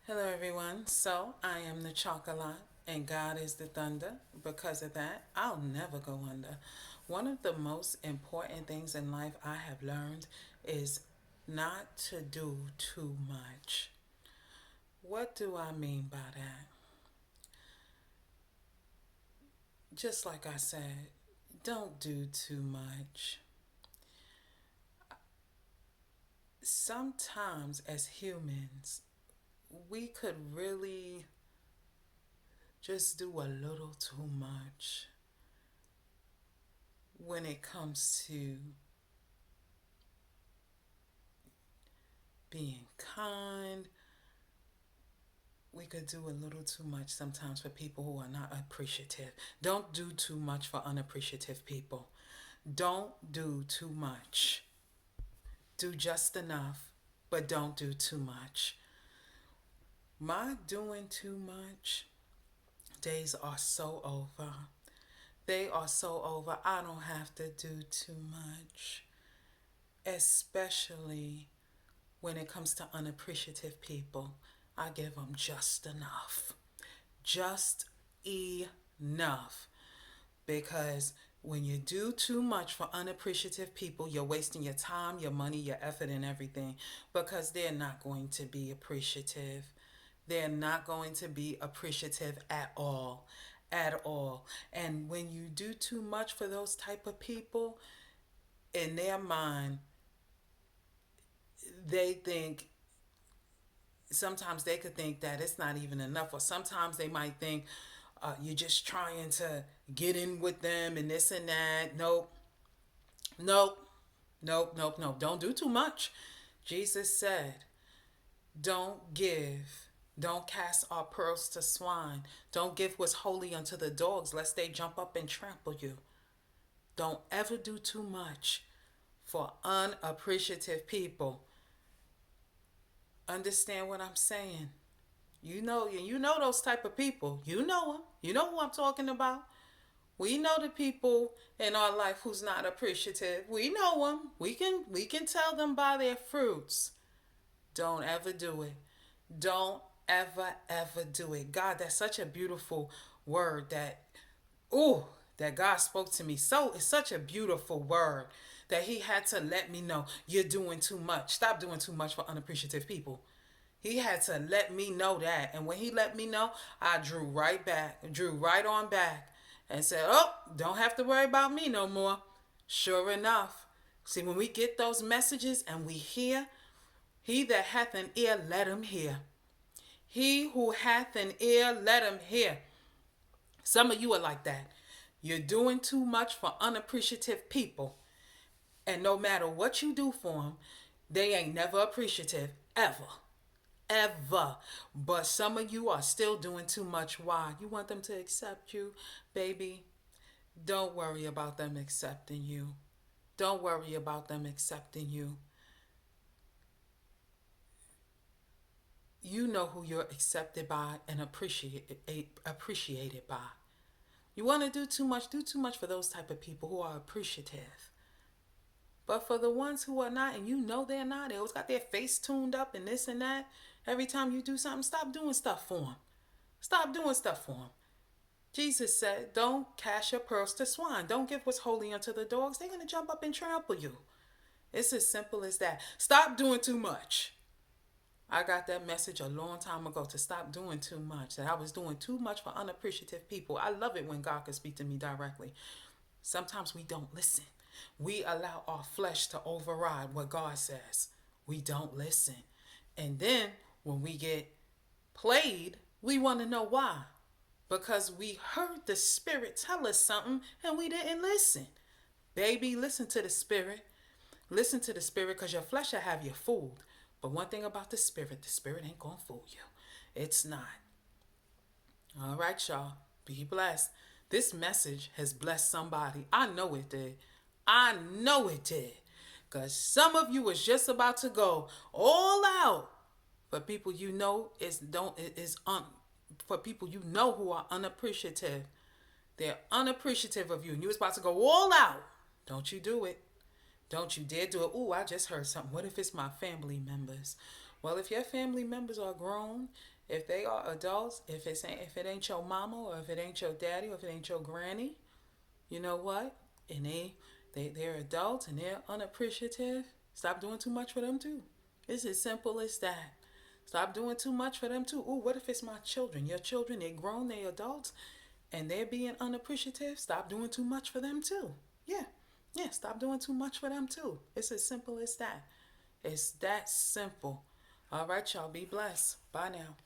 Hello, everyone. So, I am the chocolate and God is the thunder. Because of that, I'll never go under. One of the most important things in life I have learned is not to do too much. What do I mean by that? Just like I said, don't do too much. Sometimes, as humans, we could really just do a little too much when it comes to being kind. We could do a little too much sometimes for people who are not appreciative. Don't do too much for unappreciative people. Don't do too much. Do just enough, but don't do too much. My doing too much days are so over. They are so over. I don't have to do too much, especially when it comes to unappreciative people. I give them just enough. Just enough. Because when you do too much for unappreciative people, you're wasting your time, your money, your effort, and everything because they're not going to be appreciative. They're not going to be appreciative at all. At all. And when you do too much for those type of people, in their mind, they think sometimes they could think that it's not even enough, or sometimes they might think you're just trying to get in with them and this and that. Nope, nope, nope, nope, nope. Don't do too much. Jesus said, don't give. Don't cast our pearls to swine. Don't give what's holy unto the dogs, lest they jump up and trample you. Don't ever do too much for unappreciative people. Understand what I'm saying? You know those type of people. You know them. You know who I'm talking about. We know the people in our life who's not appreciative. We know them. We can tell them by their fruits. Don't ever do it. Don't ever do it. God, that's such a beautiful word ooh, that God spoke to me. So it's such a beautiful word that he had to let me know you're doing too much. Stop doing too much for unappreciative people. He had to let me know that. And when he let me know, I drew right on back and said, oh, don't have to worry about me no more. Sure enough. See, when we get those messages and we hear, he that hath an ear, let him hear. He who hath an ear, let him hear. Some of you are like that. You're doing too much for unappreciative people. And no matter what you do for them, they ain't never appreciative, ever. Ever. But some of you are still doing too much. Why? You want them to accept you? Baby, don't worry about them accepting you. Don't worry about them accepting you. You know who you're accepted by and appreciated by. You want to do too much for those type of people who are appreciative. But for the ones who are not, and you know they're not, they always got their face tuned up and this and that. Every time you do something, stop doing stuff for them. Stop doing stuff for them. Jesus said, don't cast your pearls to swine. Don't give what's holy unto the dogs. They're going to jump up and trample you. It's as simple as that. Stop doing too much. I got that message a long time ago to stop doing too much, that I was doing too much for unappreciative people. I love it when God can speak to me directly. Sometimes we don't listen. We allow our flesh to override what God says. We don't listen. And then when we get played, we want to know why. Because we heard the Spirit tell us something and we didn't listen. Baby, listen to the Spirit. Listen to the Spirit because your flesh will have you fooled. But one thing about the Spirit ain't going to fool you. It's not. All right, y'all. Be blessed. This message has blessed somebody. I know it did. I know it did. Because some of you was just about to go all out for people you know for people you know who are unappreciative. They're unappreciative of you and you was about to go all out. Don't you do it. Don't you dare do it. Ooh, I just heard something. What if it's my family members? Well, if your family members are grown, if they are adults, if it ain't your mama or if it ain't your daddy or if it ain't your granny, you know what? And they're adults and they're unappreciative. Stop doing too much for them too. It's as simple as that. Stop doing too much for them too. Ooh, what if it's my children? Your children, they're grown, they're adults, and they're being unappreciative. Stop doing too much for them too. Yeah. Yeah, stop doing too much for them too. It's as simple as that. It's that simple. All right, y'all. Be blessed. Bye now.